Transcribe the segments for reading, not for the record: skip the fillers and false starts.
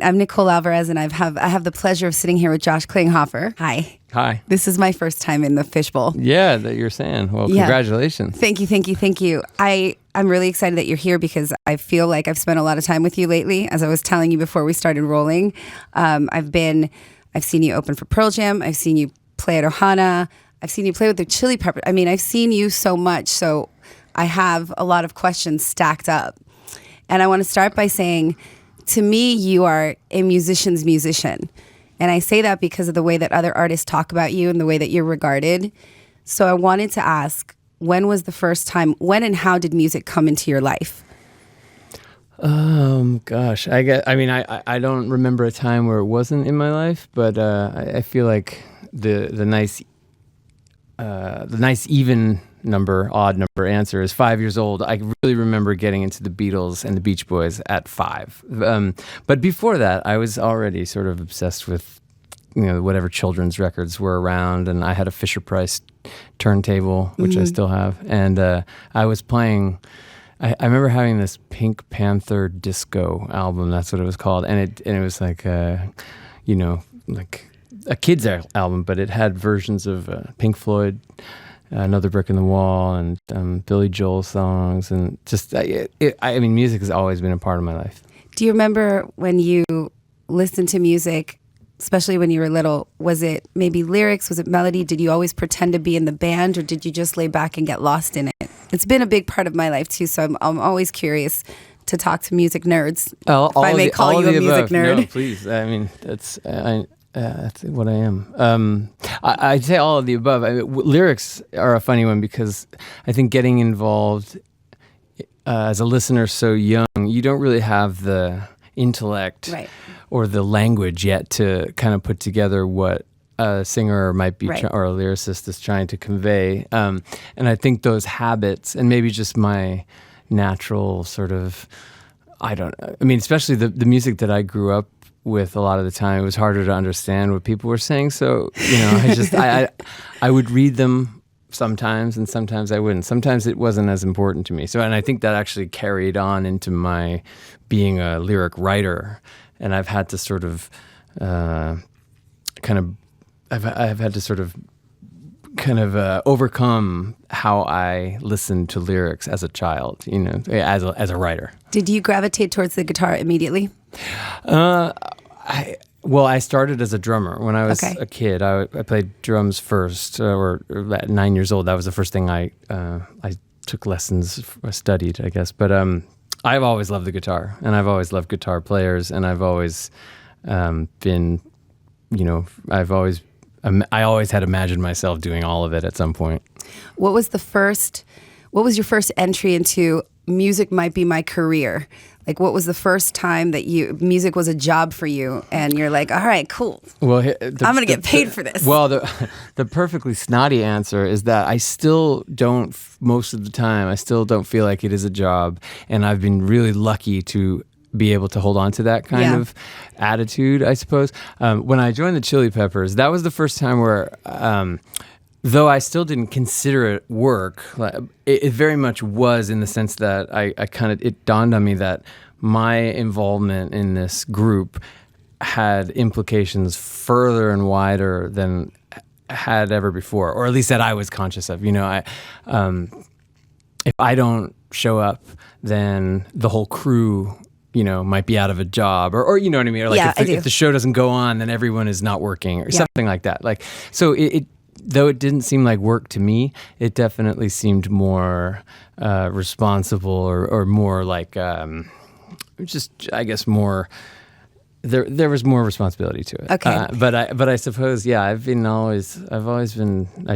I'm Nicole Alvarez, and I have the pleasure of sitting here with Josh Klinghoffer. Hi. Hi. This is my first time in the fishbowl. Yeah, that you're saying. Well, congratulations. Thank you. I'm really excited that you're here because I feel like I've spent a lot of time with you lately. As I was telling you before we started rolling, I've seen you open for Pearl Jam. I've seen you play at Ohana. I've seen you play with the Chili Peppers. I mean, I've seen you so much, so I have a lot of questions stacked up. And I want to start by saying, to me, you are a musician's musician. And I say that because of the way that other artists talk about you and the way that you're regarded. So I wanted to ask, when was the first time, when and how did music come into your life? Gosh, I don't remember a time where it wasn't in my life, but I feel like the nice even number, odd number answer is 5 years old. I really remember getting into the Beatles and the Beach Boys at 5. But before that, I was already sort of obsessed with, whatever children's records were around. And I had a Fisher-Price turntable, which I still have. And I was playing, I remember having this Pink Panther disco album. That's what it was called. And it was like, like a kid's album, but it had versions of Pink Floyd, Another Brick in the Wall, and Billy Joel songs, and just music has always been a part of my life. Do you remember when you listened to music, especially when you were little? Was it maybe lyrics? Was it melody? Did you always pretend to be in the band, or did you just lay back and get lost in it? It's been a big part of my life too, so I'm always curious to talk to music nerds. If I may call you a music nerd. No, please. That's what I am. I'd say all of the above. Lyrics are a funny one because I think getting involved as a listener so young, you don't really have the intellect or the language yet to kind of put together what a singer might be or a lyricist is trying to convey. And I think those habits, and maybe just my natural sort of, especially the music that I grew up with a lot of the time, it was harder to understand what people were saying. So, I would read them sometimes, and sometimes I wouldn't. Sometimes it wasn't as important to me. So, and I think that actually carried on into my being a lyric writer. And I've had to sort of overcome how I listened to lyrics as a child, as a writer. Did you gravitate towards the guitar immediately? I started as a drummer when I was a kid. I played drums first, or at 9 years old. That was the first thing I took lessons, studied, I guess. But I've always loved the guitar, and I've always loved guitar players, and I've always been, I always had imagined myself doing all of it at some point. What was your first entry into music might be my career? Like, what was the first time that music was a job for you, and you're like, all right, cool. Well, I'm going to get paid for this. Well, the perfectly snotty answer is that I still don't, most of the time, I still don't feel like it is a job, and I've been really lucky to be able to hold on to that kind of attitude, I suppose. When I joined the Chili Peppers, that was the first time where, though I still didn't consider it work, it very much was, in the sense that it dawned on me that my involvement in this group had implications further and wider than had ever before, or at least that I was conscious of. If I don't show up, then the whole crew might be out of a job, or you know what I mean? Or if the show doesn't go on, then everyone is not working, or something like that. So though it didn't seem like work to me, it definitely seemed more responsible, or more like I guess more. There was more responsibility to it. Okay, but I suppose I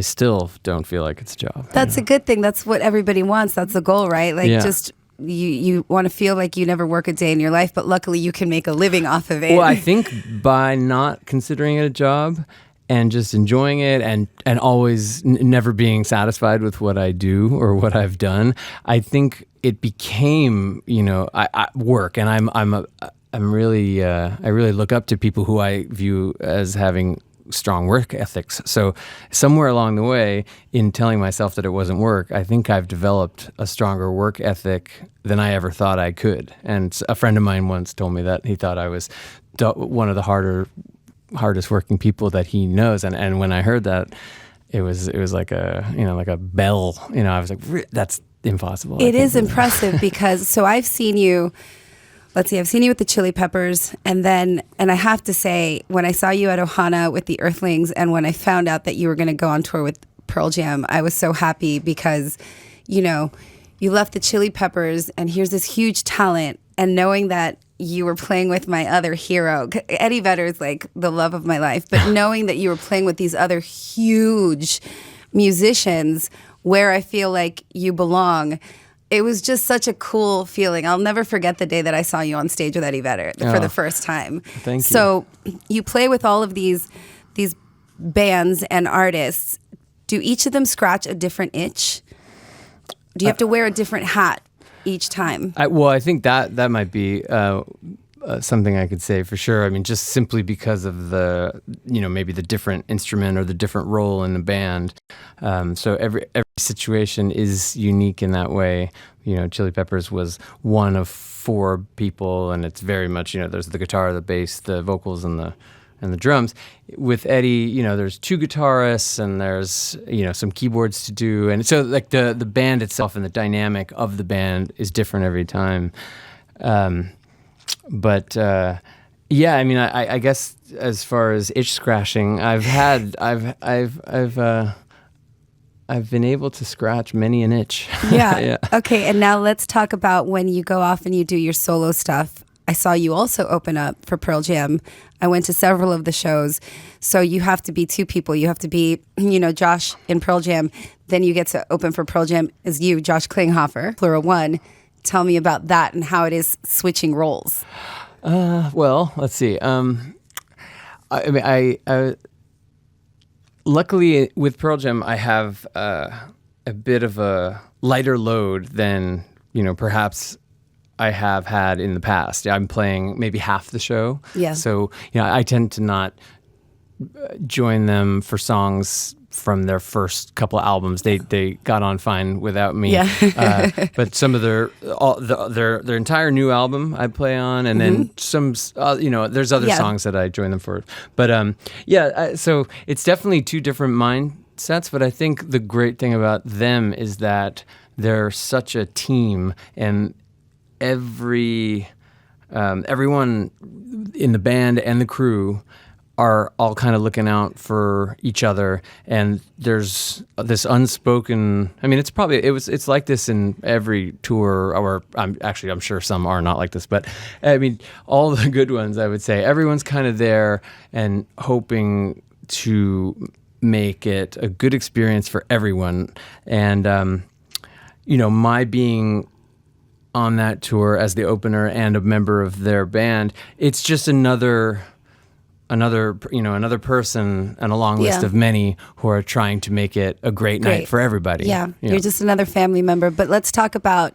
still don't feel like it's a job. That's a good thing. That's what everybody wants. That's the goal, right? Just. You want to feel like you never work a day in your life, but luckily you can make a living off of it. Well, I think by not considering it a job and just enjoying it, and always never being satisfied with what I do or what I've done, I think it became I work, and I really look up to people who I view as having strong work ethics. So somewhere along the way, in telling myself that it wasn't work, I think I've developed a stronger work ethic than I ever thought I could. And a friend of mine once told me that he thought I was one of the hardest working people that he knows. And when I heard that, it was like a bell. I was like, that's impossible. It is impressive because so I've seen you. Let's see, I've seen you with the Chili Peppers, and I have to say, when I saw you at Ohana with the Earthlings, and when I found out that you were going to go on tour with Pearl Jam, I was so happy because, you left the Chili Peppers, and here's this huge talent, and knowing that you were playing with my other hero, Eddie Vedder is like the love of my life, but knowing that you were playing with these other huge musicians where I feel like you belong, it was just such a cool feeling. I'll never forget the day that I saw you on stage with Eddie Vedder for the first time. Thank you. So you play with all of these bands and artists. Do each of them scratch a different itch? Do you have to wear a different hat each time? I think that might be something I could say for sure. I mean, just simply because of the, maybe the different instrument or the different role in the band. So every situation is unique in that way. Chili Peppers was one of 4 people, and it's very much, there's the guitar, the bass, the vocals, and the drums. With Eddie, there's 2 guitarists, and there's, some keyboards to do. And so like the band itself and the dynamic of the band is different every time. But I mean, I guess as far as itch scratching, I've been able to scratch many an itch. Yeah. Yeah. Okay, and now let's talk about when you go off and you do your solo stuff. I saw you also open up for Pearl Jam. I went to several of the shows. So you have to be 2 people. You have to be, Josh in Pearl Jam. Then you get to open for Pearl Jam as you, Josh Klinghoffer, plural one. Tell me about that and how it is switching roles. Well, let's see. I luckily with Pearl Jam, I have a bit of a lighter load than perhaps I have had in the past. I'm playing maybe half the show. Yeah. So I tend to not join them for songs from their first couple of albums. They got on fine without me. Yeah. But some of their entire new album I play on, and then some there's other songs that I join them for. But so it's definitely 2 different mindsets. But I think the great thing about them is that they're such a team, and everyone in the band and the crew are all kind of looking out for each other, and there's this unspoken. I mean, it's like this in every tour, or I'm sure some are not like this, but I mean, all the good ones, I would say, everyone's kind of there and hoping to make it a good experience for everyone. And my being on that tour as the opener and a member of their band, it's just another person and a long list of many who are trying to make it a great night for everybody. Yeah, you're just another family member. But let's talk about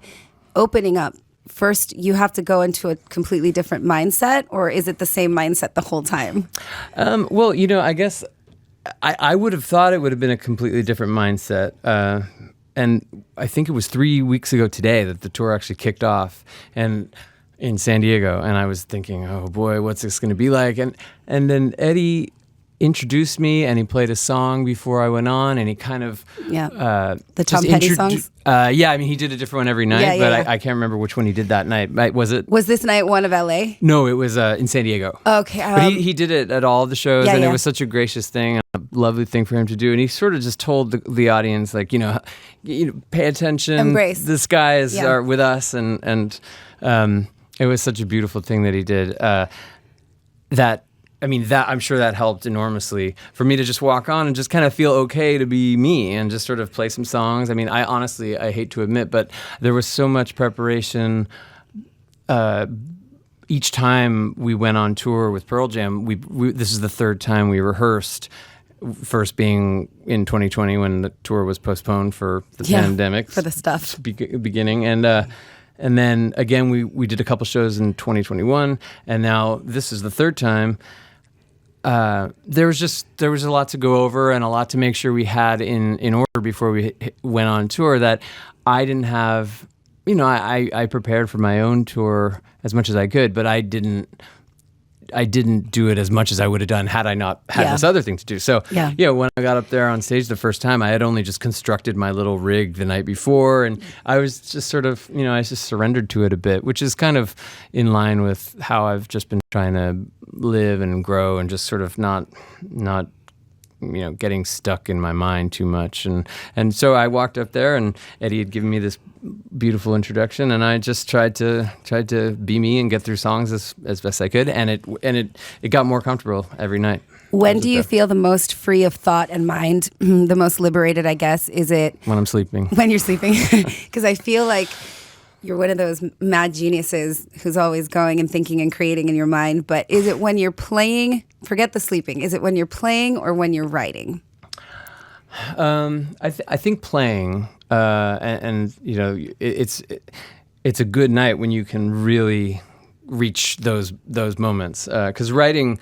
opening up. First, you have to go into a completely different mindset, or is it the same mindset the whole time? Well, I guess I would have thought it would have been a completely different mindset. And I think it was 3 weeks ago today that the tour actually kicked off, and in San Diego, and I was thinking, oh boy, what's this going to be like? And then Eddie introduced me, and he played a song before I went on, and he kind of the Tom Petty songs. I mean, he did a different one every night, but I can't remember which one he did that night. Was this night one of LA? No, it was in San Diego. Okay, but he did it at all the shows, and it was such a gracious thing, a lovely thing for him to do. And he sort of just told the audience, like, pay attention, embrace. This guy are with us, and it was such a beautiful thing that he did. That I'm sure that helped enormously for me to just walk on and just kind of feel okay to be me and just sort of play some songs. I mean, I hate to admit, but there was so much preparation. Each time we went on tour with Pearl Jam, this is the 3rd time we rehearsed. First being in 2020 when the tour was postponed for the pandemic. For the stuff. Beginning. And then again, we did a couple shows in 2021, and now this is the 3rd time. there was a lot to go over and a lot to make sure we had in order before we went on tour that I didn't have. I prepared for my own tour as much as I could, but I didn't do it as much as I would have done had I not had this other thing to do. So, when I got up there on stage the first time, I had only just constructed my little rig the night before, and I was just sort of, I just surrendered to it a bit, which is kind of in line with how I've just been trying to live and grow and just sort of not getting stuck in my mind too much. And so I walked up there, and Eddie had given me this beautiful introduction, and I just tried to be me and get through songs as best I could, and it got more comfortable every night. When do you feel the most free of thought and mind, the most liberated, I guess? Is it when I'm sleeping? When you're sleeping? Because I feel like you're one of those mad geniuses who's always going and thinking and creating in your mind. But is it when you're playing? Forget the sleeping. Is it when you're playing or when you're writing? I think playing, and it's a good night when you can really reach those moments. Because writing,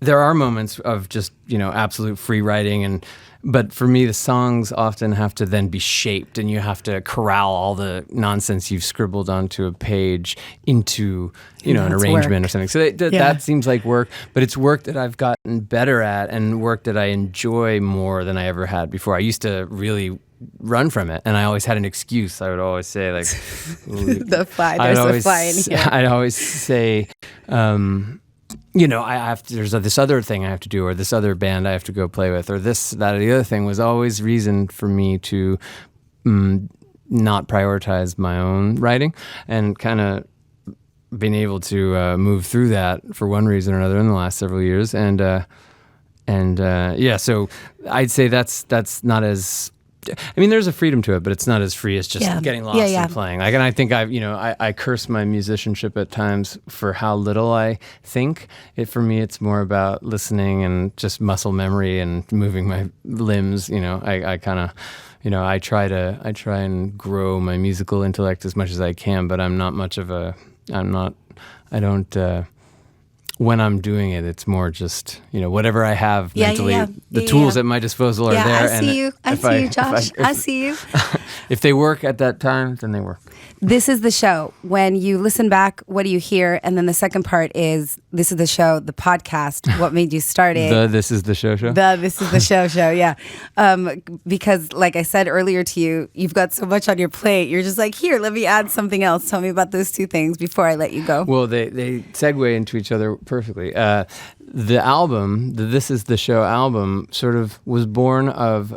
there are moments of just absolute free writing, but for me, the songs often have to then be shaped, and you have to corral all the nonsense you've scribbled onto a page into, an arrangement work. Or something. So that seems like work, but it's work that I've gotten better at and work that I enjoy more than I ever had before. I used to really run from it, and I always had an excuse. I would always say, like, the fly. There's a fly in here. I'd always say, there's this other thing I have to do, or this other band I have to go play with, or this, that, or the other thing was always reason for me to not prioritize my own writing, and kind of been able to move through that for one reason or another in the last several years. So I'd say that's not as, there's a freedom to it, but it's not as free as just getting lost in playing. And I think I curse my musicianship at times for how little I think. For me, it's more about listening and just muscle memory and moving my limbs. I kind of, I try and grow my musical intellect as much as I can, but when I'm doing it, it's more just, whatever I have mentally, the tools at my disposal are there. I see you, Josh. I see you. If they work at that time, then they work. This is the show. When you listen back, what do you hear? And then the second part is, this is the show, the podcast. What made you start it? This is the show. This is the show, yeah. Because like I said earlier to you, you've got so much on your plate. You're just like, here, let me add something else. Tell me about those two things before I let you go. Well, they segue into each other perfectly. The album, the This Is the Show album, sort of was born of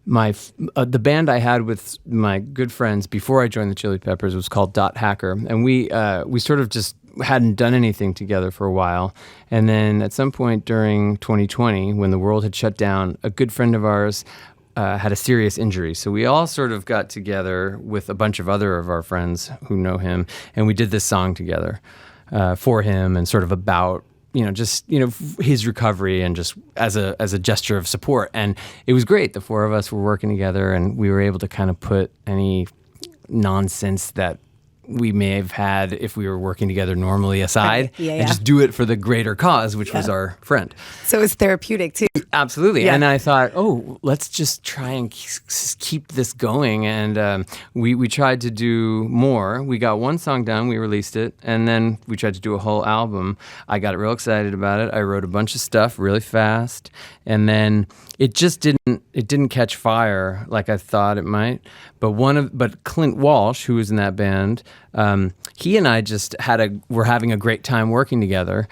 the band I had with my good friends before I joined the Chili Peppers was called Dot Hacker, and we sort of just hadn't done anything together for a while. And then at some point during 2020, when the world had shut down, a good friend of ours had a serious injury. So we all sort of got together with a bunch of other of our friends who know him, and we did this song together for him, and sort of about his recovery, and just as a gesture of support. And it was great. The four of us were working together, and we were able to kind of put any nonsense that we may have had if we were working together normally aside, and just do it for the greater cause, which was our friend. So it's therapeutic too. Absolutely. Yeah. And I thought, let's just try and keep this going. And we tried to do more. We got one song done, we released it, and then we tried to do a whole album. I got real excited about it. I wrote a bunch of stuff really fast, and then it just didn't catch fire like I thought it might. But Clint Walsh, who was in that band, he and I just were having a great time working together.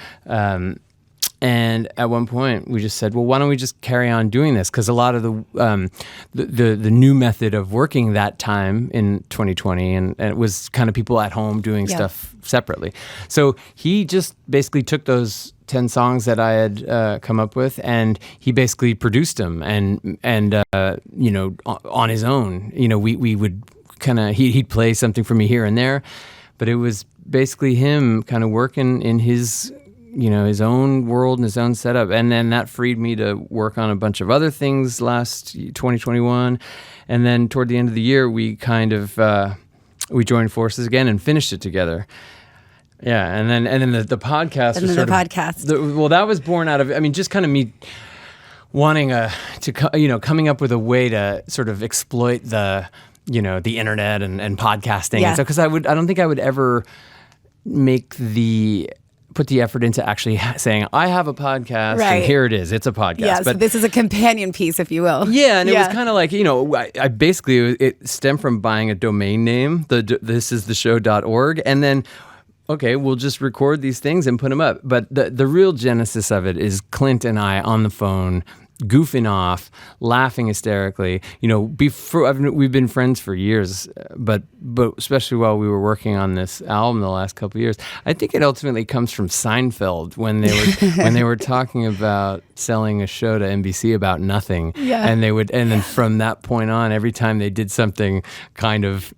And at one point, we just said, well, why don't we just carry on doing this? Because a lot of the new method of working that time in 2020, and it was kind of people at home doing stuff separately. So he just basically took those 10 songs that I had come up with, and he basically produced them, and on his own. We would kind of, he'd play something for me here and there, but it was basically him kind of working in his own world and his own setup. And then that freed me to work on a bunch of other things last 2021. And then toward the end of the year, we kind of, we joined forces again and finished it together. Yeah, and then the podcast. And then the podcast. Well, that was born out of, I mean, just kind of me wanting coming up with a way to sort of exploit the internet and podcasting. Yeah. And so, because I don't think I would ever put the effort into actually saying, I have a podcast, Right. and here it is. It's a podcast. Yeah, so this is a companion piece, if you will. Yeah, and it was kind of like, I basically, it stemmed from buying a domain name, thisistheshow.org, and then, okay, we'll just record these things and put them up. But the real genesis of it is Clint and I on the phone, goofing off, laughing hysterically. We've been friends for years, but especially while we were working on this album the last couple of years. I think it ultimately comes from Seinfeld when they were talking about selling a show to NBC about nothing. Yeah. And then from that point on, every time they did something kind of,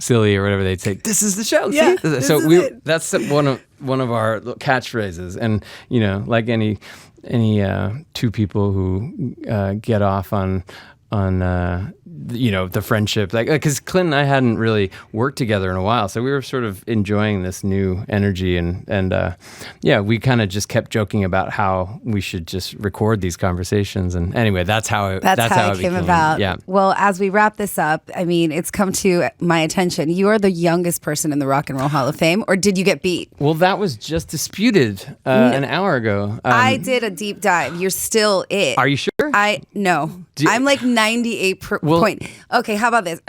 silly or whatever, they'd say, "This is the show." Yeah, See? That's one of our catchphrases. And, like any two people who get off on the friendship, like, because Clint and I hadn't really worked together in a while, so we were sort of enjoying this new energy, and we kind of just kept joking about how we should just record these conversations. And anyway, that's how it came about. Yeah. Well, as we wrap this up, I mean, it's come to my attention. You are the youngest person in the Rock and Roll Hall of Fame, or did you get beat? Well, that was just disputed an hour ago. I did a deep dive. You're still it. Are you sure? No. I'm like 98 point. Okay, how about this?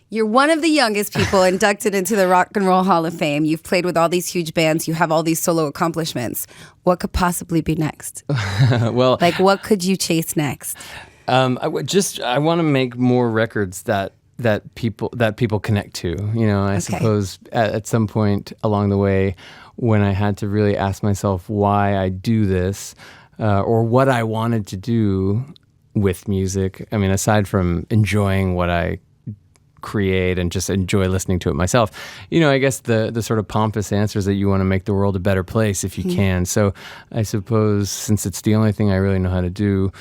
You're one of the youngest people inducted into the Rock and Roll Hall of Fame. You've played with all these huge bands. You have all these solo accomplishments. What could possibly be next? Well, like, what could you chase next? I want to make more records that people connect to. I suppose at some point along the way, when I had to really ask myself why I do this, or what I wanted to do with music. I mean, aside from enjoying what I create and just enjoy listening to it myself, I guess the sort of pompous answer is that you want to make the world a better place if you can. So I suppose, since it's the only thing I really know how to do,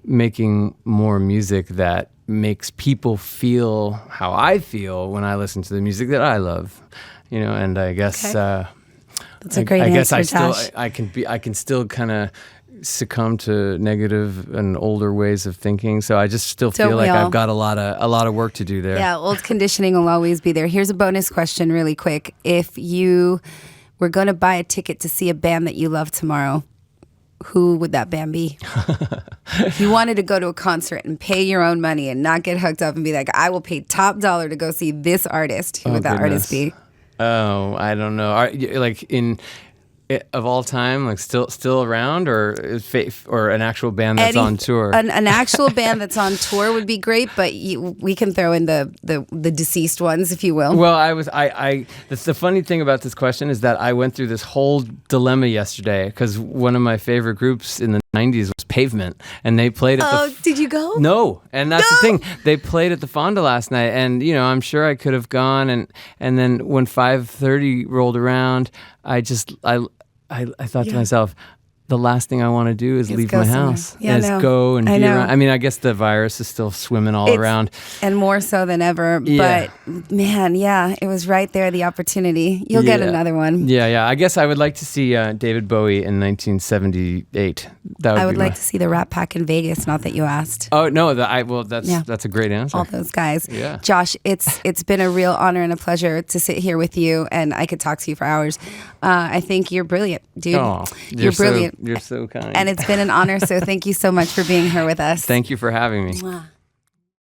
making more music that makes people feel how I feel when I listen to the music that I love, and I guess that's a great answer, Josh. I can still kind of succumb to negative and older ways of thinking, so I just still feel like I've got a lot of work to do there. Yeah, old conditioning will always be there. Here's a bonus question really quick. If you were going to buy a ticket to see a band that you love tomorrow, who would that band be? If you wanted to go to a concert and pay your own money and not get hooked up and be like, I will pay top dollar to go see this artist, who would that artist be? Oh, I don't know. Of all time, like still around, or an actual band that's on tour? An actual band that's on tour would be great, but we can throw in the deceased ones, if you will. Well, the funny thing about this question is that I went through this whole dilemma yesterday, because one of my favorite groups in the 90s was Pavement, and they played at did you go? No, and that's the thing. They played at the Fonda last night, and I'm sure I could have gone, and then when 5:30 rolled around, I thought to myself, the last thing I want to do is leave my house. Yeah, go and be around. I mean, I guess the virus is still swimming all around. And more so than ever. Yeah. But man, it was right there, the opportunity. You'll get another one. Yeah. I guess I would like to see David Bowie in 1978. I would like to see the Rat Pack in Vegas, not that you asked. Oh, no, that's a great answer. All those guys. Yeah. Josh, it's been a real honor and a pleasure to sit here with you, and I could talk to you for hours. I think you're brilliant, dude. Oh, you're brilliant. You're so kind. And it's been an honor, so thank you so much for being here with us. Thank you for having me. Mwah.